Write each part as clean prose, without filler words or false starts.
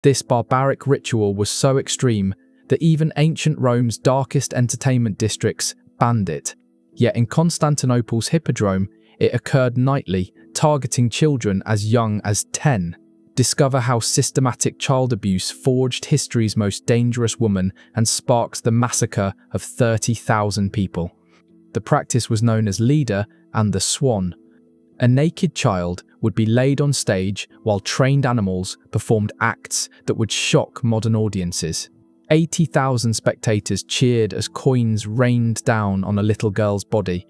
This barbaric ritual was so extreme that even ancient Rome's darkest entertainment districts banned it. Yet in Constantinople's hippodrome, it occurred nightly, targeting children as young as 10. Discover how systematic child abuse forged history's most dangerous woman and sparked the massacre of 30,000 people. The practice was known as Leader and the Swan. A naked child would be laid on stage while trained animals performed acts that would shock modern audiences. 80,000 spectators cheered as coins rained down on a little girl's body.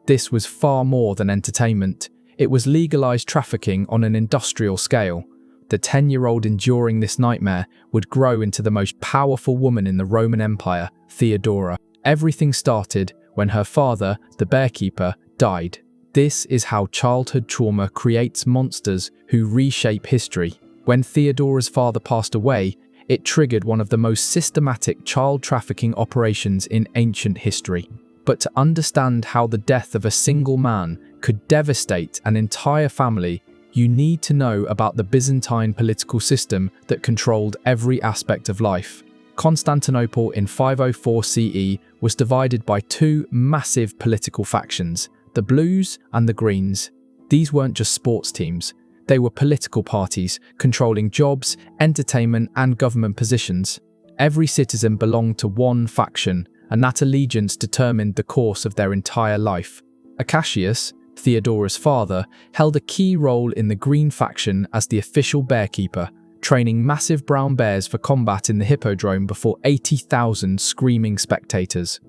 This was far more than entertainment. It was legalized trafficking on an industrial scale. The 10-year-old enduring this nightmare would grow into the most powerful woman in the Roman Empire, Theodora. Everything started when her father, the bearkeeper, died. This is how childhood trauma creates monsters who reshape history. When Theodora's father passed away, it triggered one of the most systematic child trafficking operations in ancient history. But to understand how the death of a single man could devastate an entire family, you need to know about the Byzantine political system that controlled every aspect of life. Constantinople in 504 CE was divided by two massive political factions, the Blues and the Greens. These weren't just sports teams. They were political parties, controlling jobs, entertainment, and government positions. Every citizen belonged to one faction, and that allegiance determined the course of their entire life. Acacius, Theodora's father, held a key role in the Green faction as the official bearkeeper, training massive brown bears for combat in the hippodrome before 80,000 screaming spectators.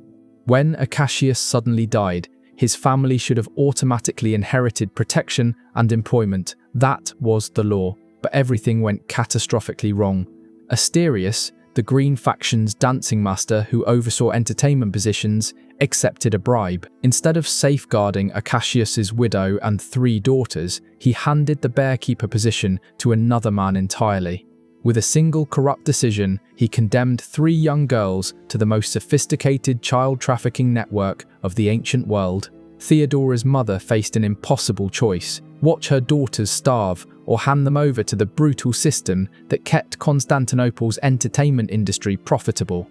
When Acacius suddenly died, his family should have automatically inherited protection and employment. That was the law, but everything went catastrophically wrong. Asterius, the Green faction's dancing master who oversaw entertainment positions, accepted a bribe. Instead of safeguarding Acacius's widow and 3 daughters, he handed the bearkeeper position to another man entirely. With a single corrupt decision, he condemned 3 young girls to the most sophisticated child trafficking network of the ancient world. Theodora's mother faced an impossible choice: watch her daughters starve or hand them over to the brutal system that kept Constantinople's entertainment industry profitable.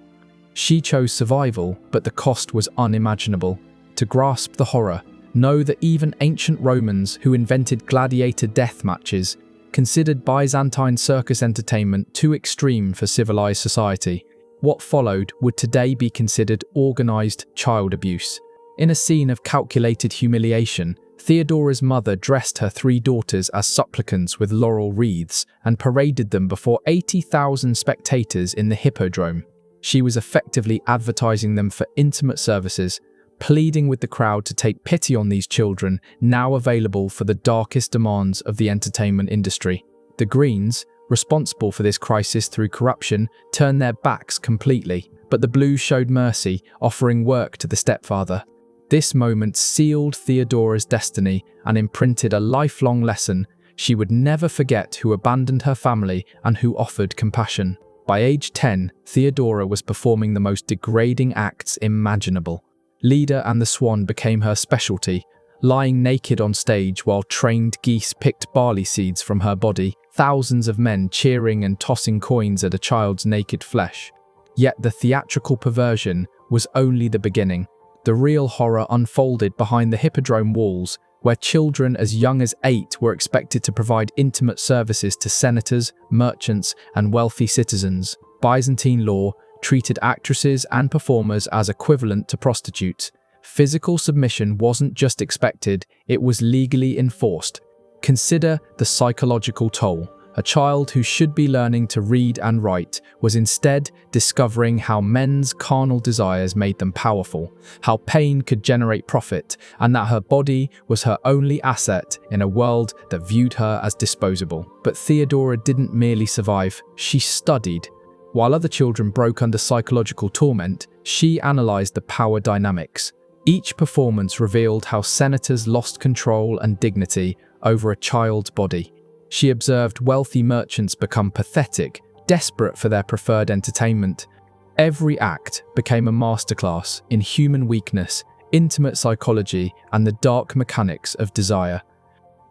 She chose survival, but the cost was unimaginable. To grasp the horror, know that even ancient Romans who invented gladiator death matches considered Byzantine circus entertainment too extreme for civilized society. What followed would today be considered organized child abuse. In a scene of calculated humiliation, Theodora's mother dressed her 3 daughters as supplicants with laurel wreaths and paraded them before 80,000 spectators in the hippodrome. She was effectively advertising them for intimate services, pleading with the crowd to take pity on these children, now available for the darkest demands of the entertainment industry. The Greens, responsible for this crisis through corruption, turned their backs completely, but the Blues showed mercy, offering work to the stepfather. This moment sealed Theodora's destiny and imprinted a lifelong lesson. She would never forget who abandoned her family and who offered compassion. By age 10, Theodora was performing the most degrading acts imaginable. Leader and the Swan became her specialty, lying naked on stage while trained geese picked barley seeds from her body, thousands of men cheering and tossing coins at a child's naked flesh. Yet the theatrical perversion was only the beginning. The real horror unfolded behind the hippodrome walls, where children as young as 8 were expected to provide intimate services to senators, merchants, and wealthy citizens. Byzantine law treated actresses and performers as equivalent to prostitutes. Physical submission wasn't just expected, it was legally enforced. Consider the psychological toll. A child who should be learning to read and write was instead discovering how men's carnal desires made them powerful, how pain could generate profit, and that her body was her only asset in a world that viewed her as disposable. But Theodora didn't merely survive, she studied. While other children broke under psychological torment, she analyzed the power dynamics. Each performance revealed how senators lost control and dignity over a child's body. She observed wealthy merchants become pathetic, desperate for their preferred entertainment. Every act became a masterclass in human weakness, intimate psychology, and the dark mechanics of desire.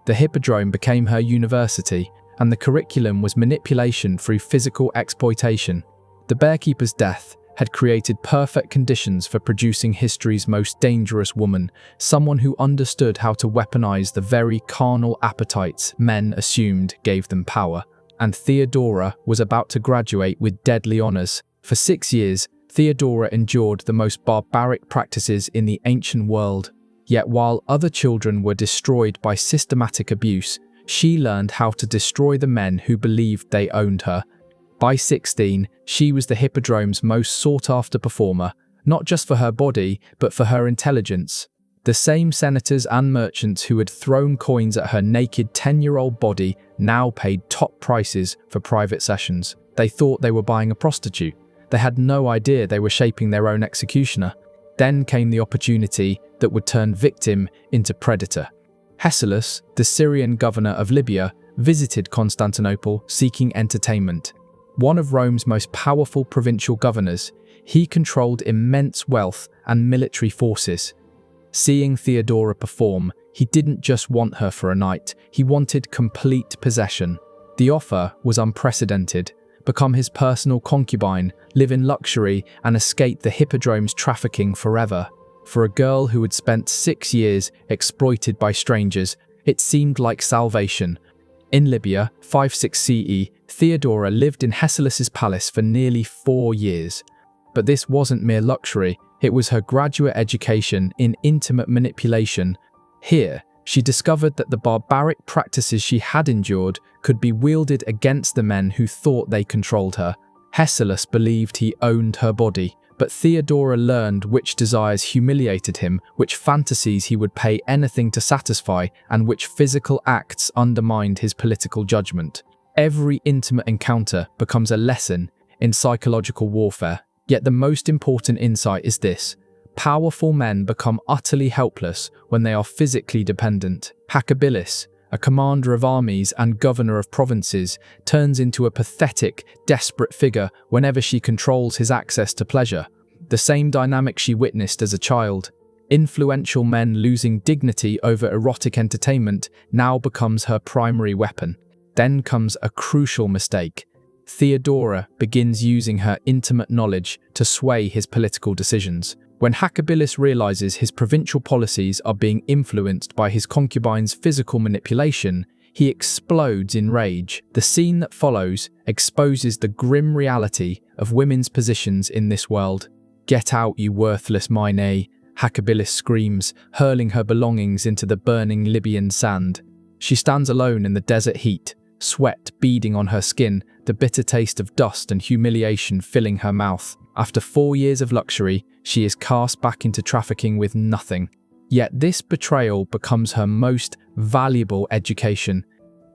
The hippodrome became her university, and the curriculum was manipulation through physical exploitation. The bearkeeper's death had created perfect conditions for producing history's most dangerous woman, someone who understood how to weaponize the very carnal appetites men assumed gave them power. And Theodora was about to graduate with deadly honors. For 6 years, Theodora endured the most barbaric practices in the ancient world. Yet while other children were destroyed by systematic abuse, she learned how to destroy the men who believed they owned her. By 16, she was the Hippodrome's most sought-after performer, not just for her body, but for her intelligence. The same senators and merchants who had thrown coins at her naked 10-year-old body now paid top prices for private sessions. They thought they were buying a prostitute. They had no idea they were shaping their own executioner. Then came the opportunity that would turn victim into predator. Hesilas, the Syrian governor of Libya, visited Constantinople seeking entertainment. One of Rome's most powerful provincial governors, he controlled immense wealth and military forces. Seeing Theodora perform, he didn't just want her for a night, he wanted complete possession. The offer was unprecedented: become his personal concubine, live in luxury, and escape the Hippodrome's trafficking forever. For a girl who had spent 6 years exploited by strangers, it seemed like salvation. In Libya, 56 CE, Theodora lived in Hesilas's palace for nearly 4 years. But this wasn't mere luxury, it was her graduate education in intimate manipulation. Here, she discovered that the barbaric practices she had endured could be wielded against the men who thought they controlled her. Hesilas believed he owned her body, but Theodora learned which desires humiliated him, which fantasies he would pay anything to satisfy, and which physical acts undermined his political judgment. Every intimate encounter becomes a lesson in psychological warfare. Yet the most important insight is this: powerful men become utterly helpless when they are physically dependent. Hacabilis, a commander of armies and governor of provinces, turns into a pathetic, desperate figure whenever she controls his access to pleasure. The same dynamic she witnessed as a child. Influential men losing dignity over erotic entertainment now becomes her primary weapon. Then comes a crucial mistake. Theodora begins using her intimate knowledge to sway his political decisions. When Hacabilis realizes his provincial policies are being influenced by his concubine's physical manipulation, he explodes in rage. The scene that follows exposes the grim reality of women's positions in this world. "Get out, you worthless Maine," Hacabilis screams, hurling her belongings into the burning Libyan sand. She stands alone in the desert heat, sweat beading on her skin, the bitter taste of dust and humiliation filling her mouth. After 4 years of luxury, she is cast back into trafficking with nothing. Yet this betrayal becomes her most valuable education.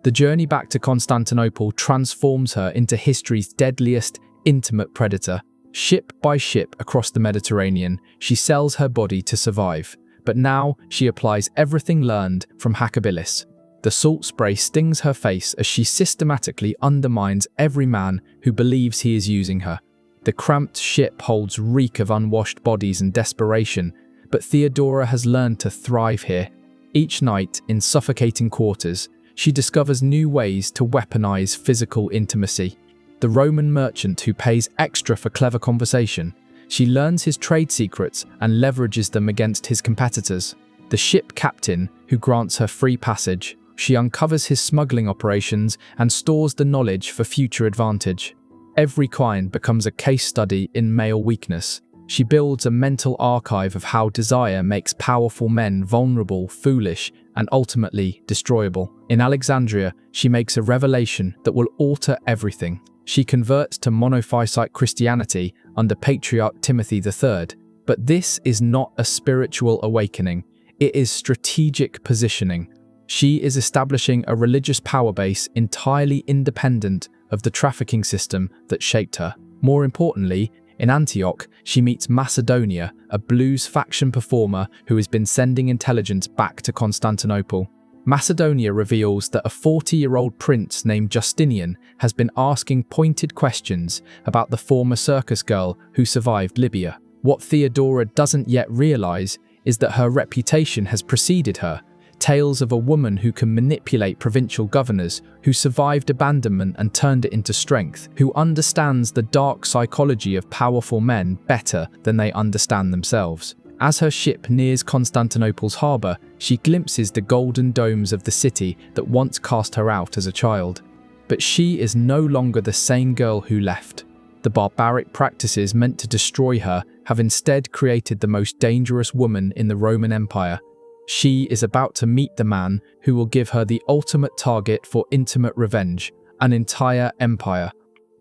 The journey back to Constantinople transforms her into history's deadliest, intimate predator. Ship by ship across the Mediterranean, she sells her body to survive. But now she applies everything learned from Hacabilis. The salt spray stings her face as she systematically undermines every man who believes he is using her. The cramped ship holds reek of unwashed bodies and desperation, but Theodora has learned to thrive here. Each night, in suffocating quarters, she discovers new ways to weaponize physical intimacy. The Roman merchant who pays extra for clever conversation, she learns his trade secrets and leverages them against his competitors. The ship captain who grants her free passage, she uncovers his smuggling operations and stores the knowledge for future advantage. Every client becomes a case study in male weakness. She builds a mental archive of how desire makes powerful men vulnerable, foolish, and ultimately destroyable. In Alexandria, she makes a revelation that will alter everything. She converts to monophysite Christianity under Patriarch Timothy III. But this is not a spiritual awakening. It is strategic positioning. She is establishing a religious power base entirely independent of the trafficking system that shaped her. More importantly, in Antioch, she meets Macedonia, a blues faction performer who has been sending intelligence back to Constantinople. Macedonia reveals that a 40-year-old prince named Justinian has been asking pointed questions about the former circus girl who survived Libya. What Theodora doesn't yet realize is that her reputation has preceded her. tales of a woman who can manipulate provincial governors, who survived abandonment and turned it into strength, who understands the dark psychology of powerful men better than they understand themselves. As her ship nears Constantinople's harbour, she glimpses the golden domes of the city that once cast her out as a child. But she is no longer the same girl who left. The barbaric practices meant to destroy her have instead created the most dangerous woman in the Roman Empire. She is about to meet the man who will give her the ultimate target for intimate revenge, an entire empire.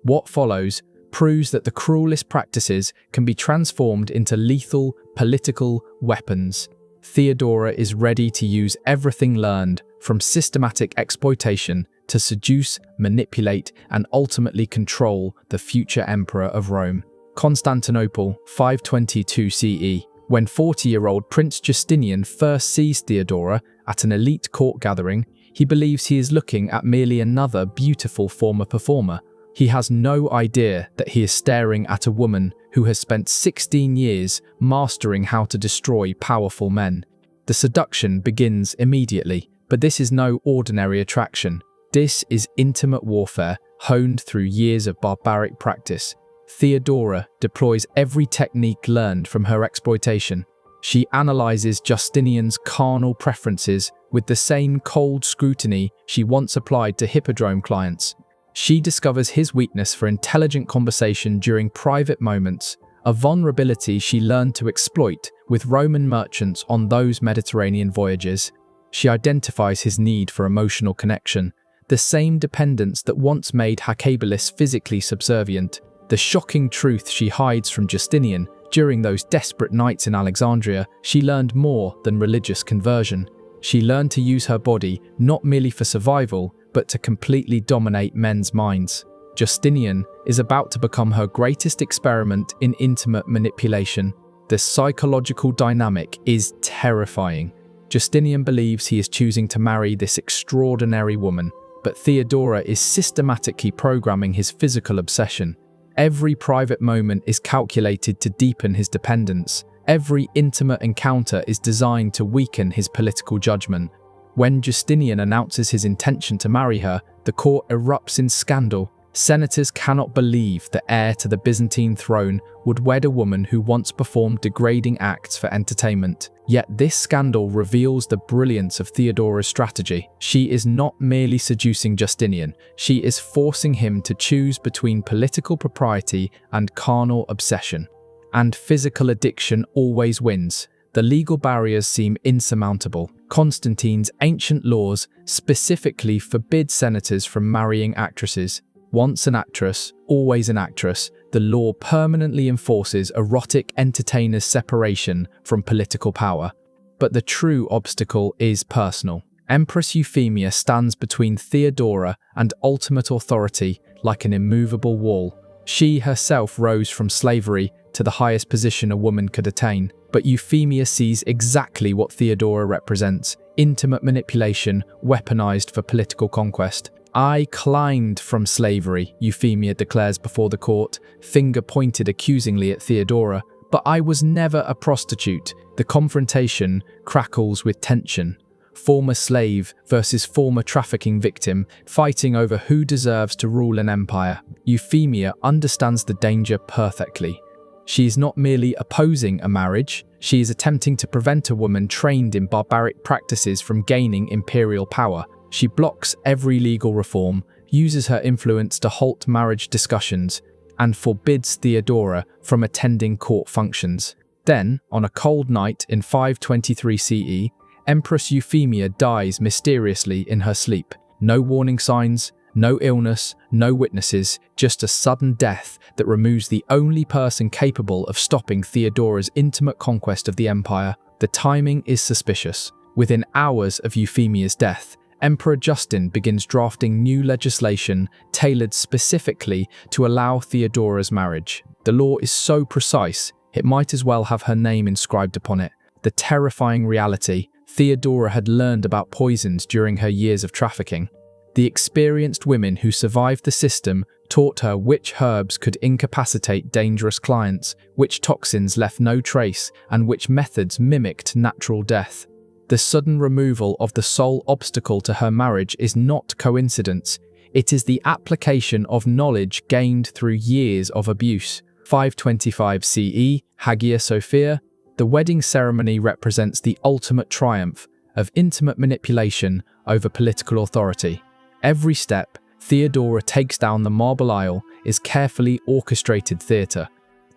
What follows proves that the cruelest practices can be transformed into lethal political weapons. Theodora is ready to use everything learned, from systematic exploitation to seduce, manipulate, and ultimately control the future emperor of Rome. Constantinople, 522 CE. When 40-year-old Prince Justinian first sees Theodora at an elite court gathering, he believes he is looking at merely another beautiful former performer. He has no idea that he is staring at a woman who has spent 16 years mastering how to destroy powerful men. The seduction begins immediately, but this is no ordinary attraction. This is intimate warfare honed through years of barbaric practice. Theodora deploys every technique learned from her exploitation. She analyzes Justinian's carnal preferences with the same cold scrutiny she once applied to hippodrome clients. She discovers his weakness for intelligent conversation during private moments, a vulnerability she learned to exploit with Roman merchants on those Mediterranean voyages. She identifies his need for emotional connection, the same dependence that once made Hacabilis physically subservient. The shocking truth she hides from Justinian: during those desperate nights in Alexandria, she learned more than religious conversion. She learned to use her body not merely for survival, but to completely dominate men's minds. Justinian is about to become her greatest experiment in intimate manipulation. The psychological dynamic is terrifying. Justinian believes he is choosing to marry this extraordinary woman, but Theodora is systematically programming his physical obsession. Every private moment is calculated to deepen his dependence. Every intimate encounter is designed to weaken his political judgment. When Justinian announces his intention to marry her, the court erupts in scandal. Senators cannot believe the heir to the Byzantine throne would wed a woman who once performed degrading acts for entertainment. Yet this scandal reveals the brilliance of Theodora's strategy. She is not merely seducing Justinian, she is forcing him to choose between political propriety and carnal obsession. And physical addiction always wins. The legal barriers seem insurmountable. Constantine's ancient laws specifically forbid senators from marrying actresses. Once an actress, always an actress, the law permanently enforces erotic entertainers' separation from political power. But the true obstacle is personal. Empress Euphemia stands between Theodora and ultimate authority like an immovable wall. She herself rose from slavery to the highest position a woman could attain. But Euphemia sees exactly what Theodora represents: intimate manipulation weaponized for political conquest. "I climbed from slavery," Euphemia declares before the court, finger pointed accusingly at Theodora, "but I was never a prostitute." The confrontation crackles with tension. Former slave versus former trafficking victim, fighting over who deserves to rule an empire. Euphemia understands the danger perfectly. She is not merely opposing a marriage, she is attempting to prevent a woman trained in barbaric practices from gaining imperial power. She blocks every legal reform, uses her influence to halt marriage discussions, and forbids Theodora from attending court functions. Then, on a cold night in 523 CE, Empress Euphemia dies mysteriously in her sleep. No warning signs, no illness, no witnesses, just a sudden death that removes the only person capable of stopping Theodora's intimate conquest of the empire. The timing is suspicious. Within hours of Euphemia's death, Emperor Justin begins drafting new legislation tailored specifically to allow Theodora's marriage. The law is so precise, it might as well have her name inscribed upon it. The terrifying reality: Theodora had learned about poisons during her years of trafficking. The experienced women who survived the system taught her which herbs could incapacitate dangerous clients, which toxins left no trace, and which methods mimicked natural death. The sudden removal of the sole obstacle to her marriage is not coincidence. It is the application of knowledge gained through years of abuse. 525 CE, Hagia Sophia. The wedding ceremony represents the ultimate triumph of intimate manipulation over political authority. Every step Theodora takes down the marble aisle is carefully orchestrated theatre.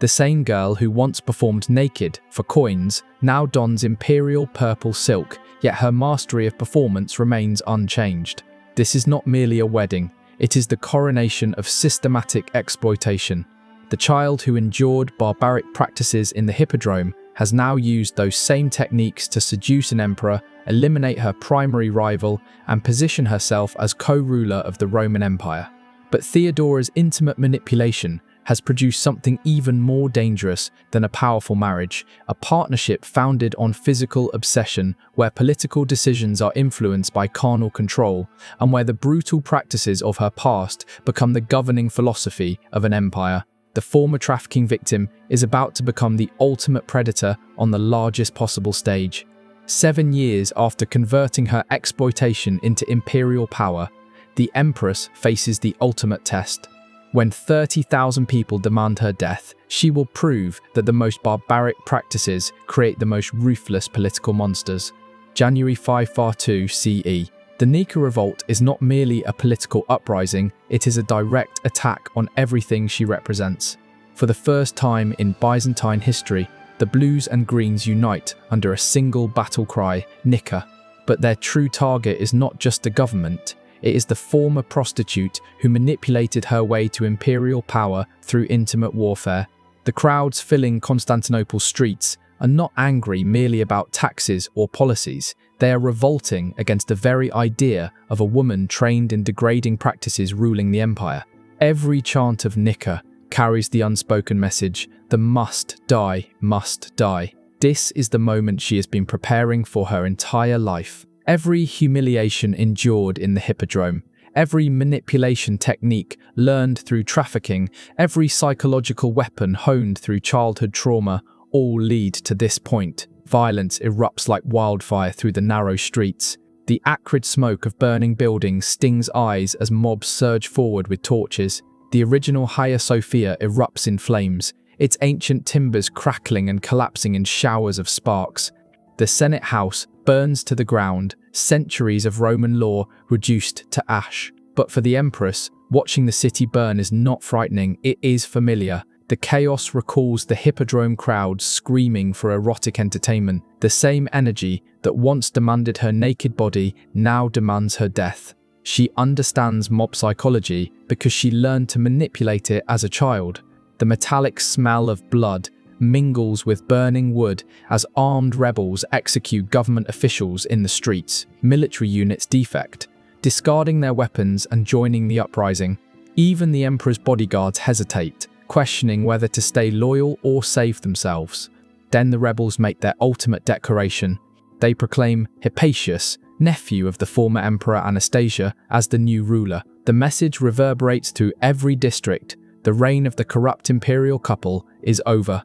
The same girl who once performed naked for coins now dons imperial purple silk, yet her mastery of performance remains unchanged. This is not merely a wedding, it is the coronation of systematic exploitation. The child who endured barbaric practices in the hippodrome has now used those same techniques to seduce an emperor, eliminate her primary rival, and position herself as co-ruler of the Roman Empire. But Theodora's intimate manipulation has produced something even more dangerous than a powerful marriage, a partnership founded on physical obsession where political decisions are influenced by carnal control and where the brutal practices of her past become the governing philosophy of an empire. The former trafficking victim is about to become the ultimate predator on the largest possible stage. 7 years after converting her exploitation into imperial power, the Empress faces the ultimate test. When 30,000 people demand her death, she will prove that the most barbaric practices create the most ruthless political monsters. January 542 CE. The Nika Revolt is not merely a political uprising, it is a direct attack on everything she represents. For the first time in Byzantine history, the blues and greens unite under a single battle cry, Nika. But their true target is not just the government, it is the former prostitute who manipulated her way to imperial power through intimate warfare. The crowds filling Constantinople's streets are not angry merely about taxes or policies, they are revolting against the very idea of a woman trained in degrading practices ruling the empire. Every chant of Nika carries the unspoken message, the must die, must die. This is the moment she has been preparing for her entire life. Every humiliation endured in the hippodrome, every manipulation technique learned through trafficking, every psychological weapon honed through childhood trauma, all lead to this point. Violence erupts like wildfire through the narrow streets. The acrid smoke of burning buildings stings eyes as mobs surge forward with torches. The original Hagia Sophia erupts in flames, its ancient timbers crackling and collapsing in showers of sparks. The Senate House burns to the ground, centuries of Roman law reduced to ash. But for the Empress, watching the city burn is not frightening, it is familiar. The chaos recalls the hippodrome crowds screaming for erotic entertainment. The same energy that once demanded her naked body now demands her death. She understands mob psychology because she learned to manipulate it as a child. The metallic smell of blood mingles with burning wood as armed rebels execute government officials in the streets. Military units defect, discarding their weapons and joining the uprising. Even the Emperor's bodyguards hesitate, questioning whether to stay loyal or save themselves. Then the rebels make their ultimate declaration. They proclaim Hypatius, nephew of the former Emperor Anastasia, as the new ruler. The message reverberates through every district. The reign of the corrupt imperial couple is over.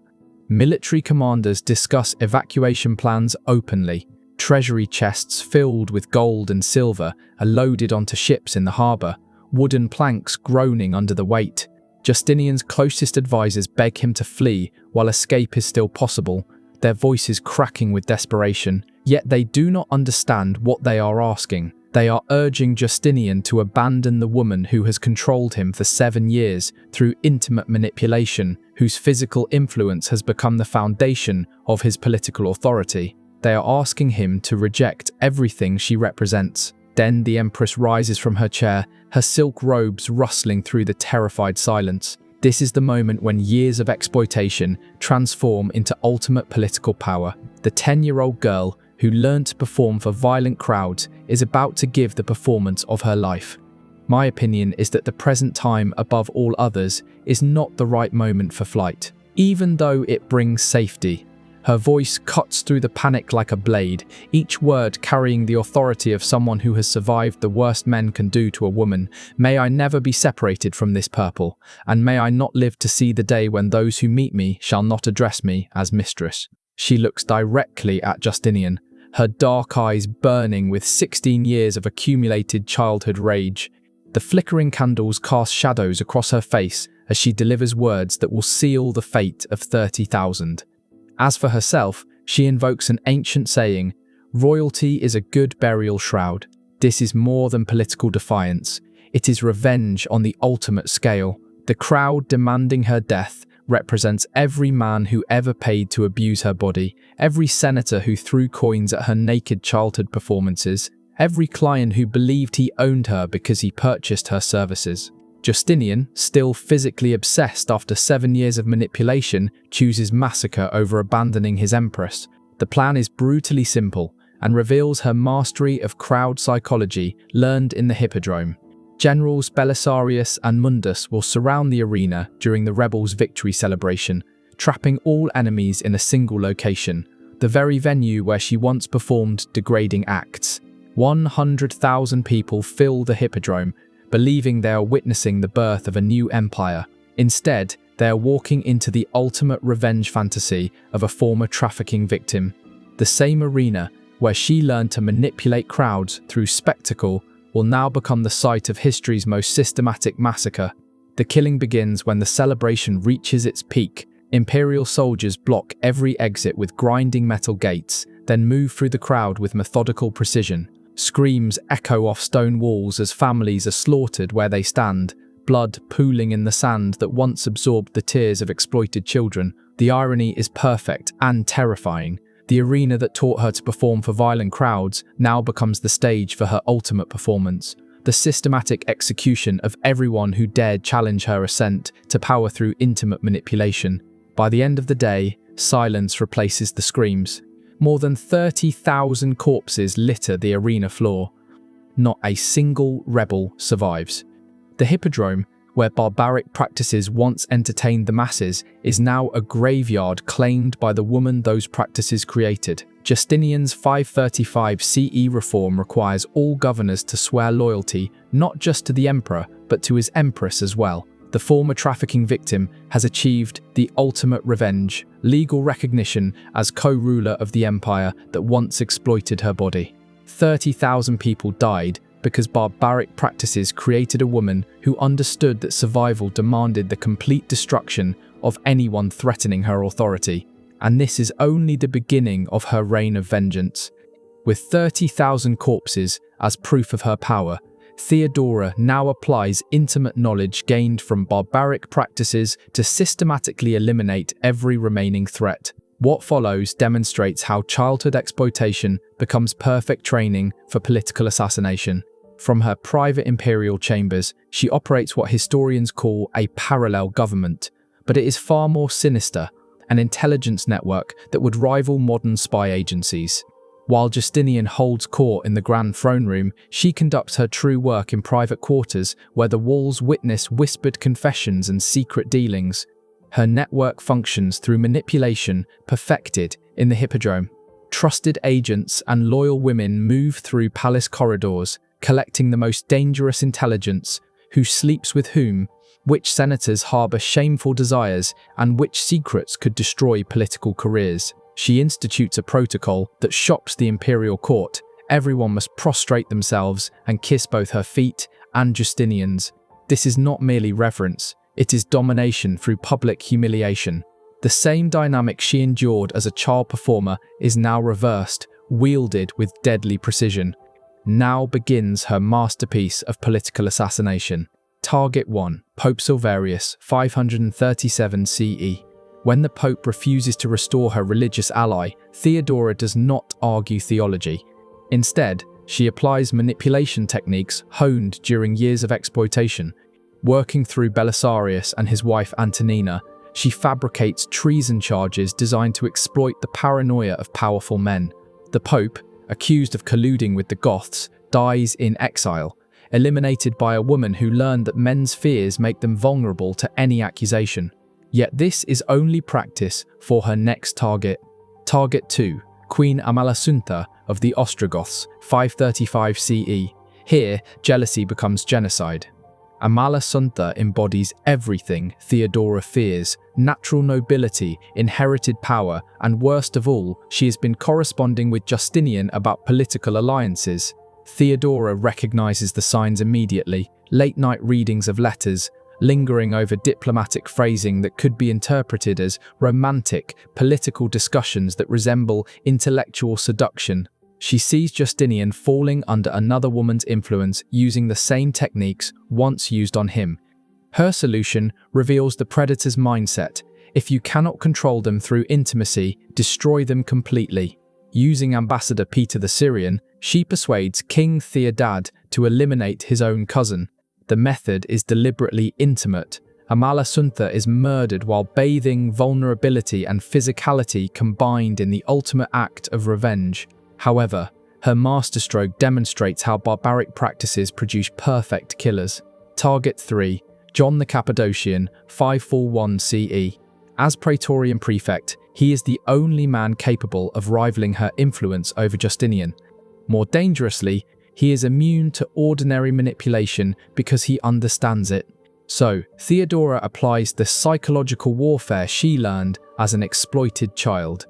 Military commanders discuss evacuation plans openly. Treasury chests filled with gold and silver are loaded onto ships in the harbour, wooden planks groaning under the weight. Justinian's closest advisors beg him to flee while escape is still possible, their voices cracking with desperation. Yet they do not understand what they are asking. They are urging Justinian to abandon the woman who has controlled him for 7 years through intimate manipulation, whose physical influence has become the foundation of his political authority. They are asking him to reject everything she represents. Then the Empress rises from her chair, her silk robes rustling through the terrified silence. This is the moment when years of exploitation transform into ultimate political power. The 10-year-old girl who learned to perform for violent crowds is about to give the performance of her life. My opinion is that the present time, above all others, is not the right moment for flight. Even though it brings safety, her voice cuts through the panic like a blade, each word carrying the authority of someone who has survived the worst men can do to a woman. May I never be separated from this purple, and may I not live to see the day when those who meet me shall not address me as mistress. She looks directly at Justinian. her dark eyes burning with 16 years of accumulated childhood rage. The flickering candles cast shadows across her face as she delivers words that will seal the fate of 30,000. As for herself, she invokes an ancient saying, "Royalty is a good burial shroud." This is more than political defiance. It is revenge on the ultimate scale. The crowd demanding her death represents every man who ever paid to abuse her body, every senator who threw coins at her naked childhood performances, every client who believed he owned her because he purchased her services. Justinian, still physically obsessed after 7 years of manipulation, chooses massacre over abandoning his empress. The plan is brutally simple and reveals her mastery of crowd psychology learned in the Hippodrome. Generals Belisarius and Mundus will surround the arena during the rebels' victory celebration, trapping all enemies in a single location, the very venue where she once performed degrading acts. 100,000 people fill the Hippodrome, believing they are witnessing the birth of a new empire. Instead, they are walking into the ultimate revenge fantasy of a former trafficking victim. The same arena where she learned to manipulate crowds through spectacle will now become the site of history's most systematic massacre. The killing begins when the celebration reaches its peak. Imperial soldiers block every exit with grinding metal gates, then move through the crowd with methodical precision. Screams echo off stone walls as families are slaughtered where they stand, blood pooling in the sand that once absorbed the tears of exploited children. The irony is perfect and terrifying. The arena that taught her to perform for violent crowds now becomes the stage for her ultimate performance. The systematic execution of everyone who dared challenge her ascent to power through intimate manipulation. By the end of the day, silence replaces the screams. More than 30,000 corpses litter the arena floor. Not a single rebel survives. The Hippodrome, where barbaric practices once entertained the masses, is now a graveyard claimed by the woman those practices created. Justinian's 535 CE reform requires all governors to swear loyalty not just to the emperor, but to his empress as well. The former trafficking victim has achieved the ultimate revenge, legal recognition as co-ruler of the empire that once exploited her body. 30,000 people died because barbaric practices created a woman who understood that survival demanded the complete destruction of anyone threatening her authority. And this is only the beginning of her reign of vengeance. With 30,000 corpses as proof of her power, Theodora now applies intimate knowledge gained from barbaric practices to systematically eliminate every remaining threat. What follows demonstrates how childhood exploitation becomes perfect training for political assassination. From her private imperial chambers, she operates what historians call a parallel government, but it is far more sinister, an intelligence network that would rival modern spy agencies. While Justinian holds court in the Grand Throne Room, she conducts her true work in private quarters where the walls witness whispered confessions and secret dealings. Her network functions through manipulation perfected in the Hippodrome. Trusted agents and loyal women move through palace corridors, collecting the most dangerous intelligence, who sleeps with whom, which senators harbour shameful desires, and which secrets could destroy political careers. She institutes a protocol that shocks the imperial court. Everyone must prostrate themselves and kiss both her feet and Justinian's. This is not merely reverence, it is domination through public humiliation. The same dynamic she endured as a child performer is now reversed, wielded with deadly precision. Now begins her masterpiece of political assassination. Target 1. Pope Silverius, 537 CE. When the Pope refuses to restore her religious ally, Theodora does not argue theology. Instead, she applies manipulation techniques honed during years of exploitation. Working through Belisarius and his wife Antonina, she fabricates treason charges designed to exploit the paranoia of powerful men. The Pope, accused of colluding with the Goths, dies in exile, eliminated by a woman who learned that men's fears make them vulnerable to any accusation. Yet this is only practice for her next target. Target 2. Queen Amalasuntha of the Ostrogoths, 535 CE. Here, jealousy becomes genocide. Amalasuntha embodies everything Theodora fears: natural nobility, inherited power, and worst of all, she has been corresponding with Justinian about political alliances. Theodora recognizes the signs immediately: late-night readings of letters, lingering over diplomatic phrasing that could be interpreted as romantic, political discussions that resemble intellectual seduction. She sees Justinian falling under another woman's influence using the same techniques once used on him. Her solution reveals the predator's mindset: if you cannot control them through intimacy, destroy them completely. Using Ambassador Peter the Syrian, she persuades King Theodad to eliminate his own cousin. The method is deliberately intimate. Amalasuntha is murdered while bathing vulnerability and physicality combined in the ultimate act of revenge. However, her masterstroke demonstrates how barbaric practices produce perfect killers. Target 3. John the Cappadocian, 541 CE. As Praetorian Prefect, he is the only man capable of rivaling her influence over Justinian. More dangerously, he is immune to ordinary manipulation because he understands it. So, Theodora applies the psychological warfare she learned as an exploited child.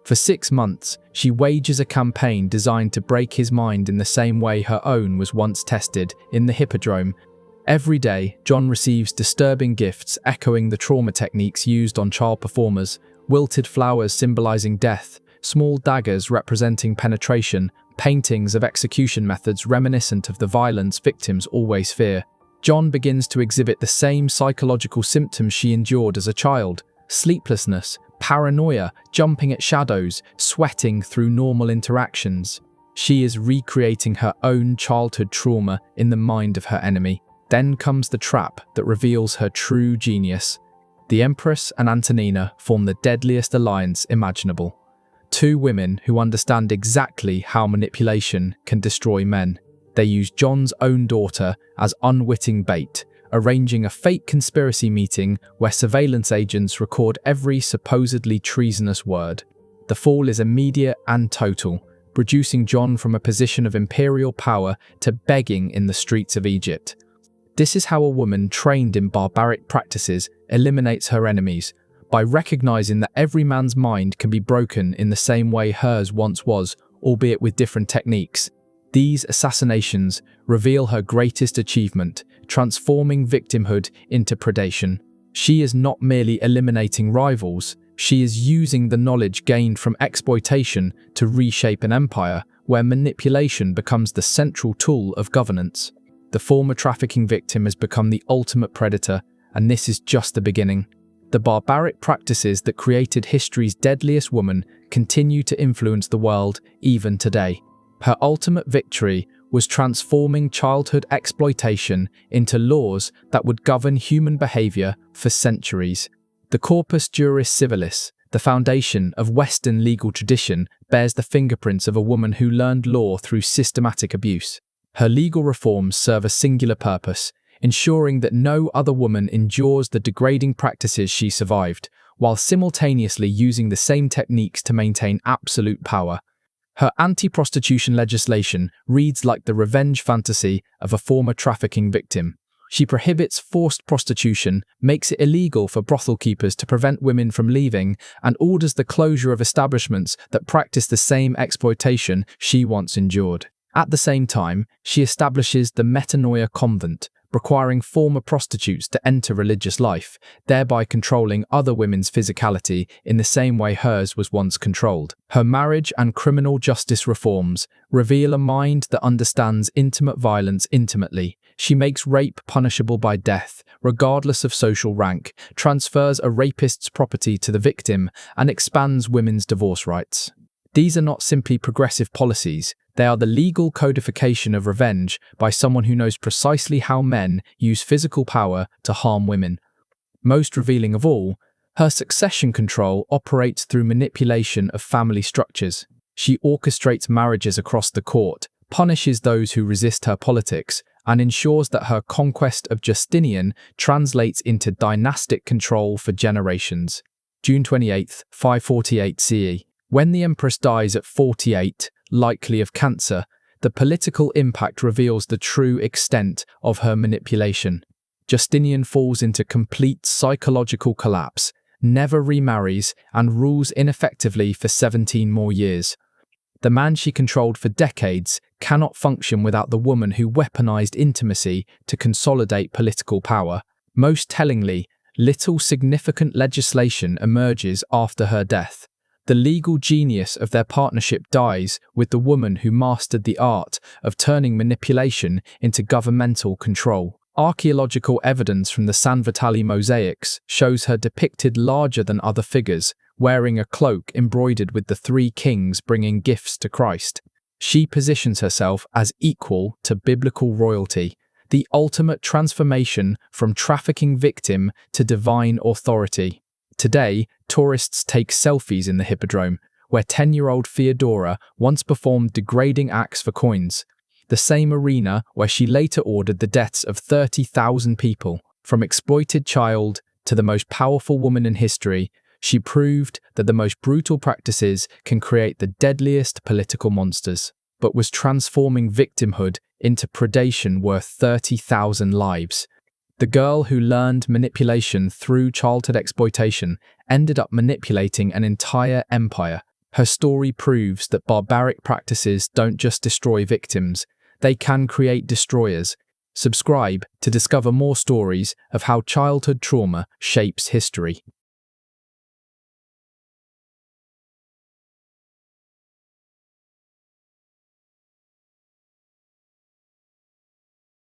For 6 months, she wages a campaign designed to break his mind in the same way her own was once tested, in the Hippodrome. Every day, John receives disturbing gifts echoing the trauma techniques used on child performers: wilted flowers symbolizing death, small daggers representing penetration, paintings of execution methods reminiscent of the violence victims always fear. John begins to exhibit the same psychological symptoms she endured as a child: sleeplessness, paranoia, jumping at shadows, sweating through normal interactions. She is recreating her own childhood trauma in the mind of her enemy. Then comes the trap that reveals her true genius. The Empress and Antonina form the deadliest alliance imaginable. 2 women who understand exactly how manipulation can destroy men. They use John's own daughter as unwitting bait, arranging a fake conspiracy meeting where surveillance agents record every supposedly treasonous word. The fall is immediate and total, reducing John from a position of imperial power to begging in the streets of Egypt. This is how a woman trained in barbaric practices eliminates her enemies, by recognizing that every man's mind can be broken in the same way hers once was, albeit with different techniques. These assassinations reveal her greatest achievement, transforming victimhood into predation. She is not merely eliminating rivals, she is using the knowledge gained from exploitation to reshape an empire where manipulation becomes the central tool of governance. The former trafficking victim has become the ultimate predator, and this is just the beginning. The barbaric practices that created history's deadliest woman continue to influence the world even today. Her ultimate victory was transforming childhood exploitation into laws that would govern human behavior for centuries. The Corpus Juris Civilis, the foundation of Western legal tradition, bears the fingerprints of a woman who learned law through systematic abuse. Her legal reforms serve a singular purpose: ensuring that no other woman endures the degrading practices she survived, while simultaneously using the same techniques to maintain absolute power. Her anti-prostitution legislation reads like the revenge fantasy of a former trafficking victim. She prohibits forced prostitution, makes it illegal for brothel keepers to prevent women from leaving, and orders the closure of establishments that practice the same exploitation she once endured. At the same time, she establishes the Metanoia convent, requiring former prostitutes to enter religious life, thereby controlling other women's physicality in the same way hers was once controlled. Her marriage and criminal justice reforms reveal a mind that understands intimate violence intimately. She makes rape punishable by death, regardless of social rank, transfers a rapist's property to the victim, and expands women's divorce rights. These are not simply progressive policies, they are the legal codification of revenge by someone who knows precisely how men use physical power to harm women. Most revealing of all, her succession control operates through manipulation of family structures. She orchestrates marriages across the court, punishes those who resist her politics, and ensures that her conquest of Justinian translates into dynastic control for generations. June 28, 548 CE. When the Empress dies at 48, likely of cancer, the political impact reveals the true extent of her manipulation. Justinian falls into complete psychological collapse, never remarries, and rules ineffectively for 17 more years. The man she controlled for decades cannot function without the woman who weaponized intimacy to consolidate political power. Most tellingly, little significant legislation emerges after her death. The legal genius of their partnership dies with the woman who mastered the art of turning manipulation into governmental control. Archaeological evidence from the San Vitale mosaics shows her depicted larger than other figures, wearing a cloak embroidered with the three kings bringing gifts to Christ. She positions herself as equal to biblical royalty, the ultimate transformation from trafficking victim to divine authority. Today, tourists take selfies in the Hippodrome, where 10-year-old Theodora once performed degrading acts for coins. The same arena where she later ordered the deaths of 30,000 people. From exploited child to the most powerful woman in history, she proved that the most brutal practices can create the deadliest political monsters, but was transforming victimhood into predation worth 30,000 lives. The girl who learned manipulation through childhood exploitation ended up manipulating an entire empire. Her story proves that barbaric practices don't just destroy victims, they can create destroyers. Subscribe to discover more stories of how childhood trauma shapes history.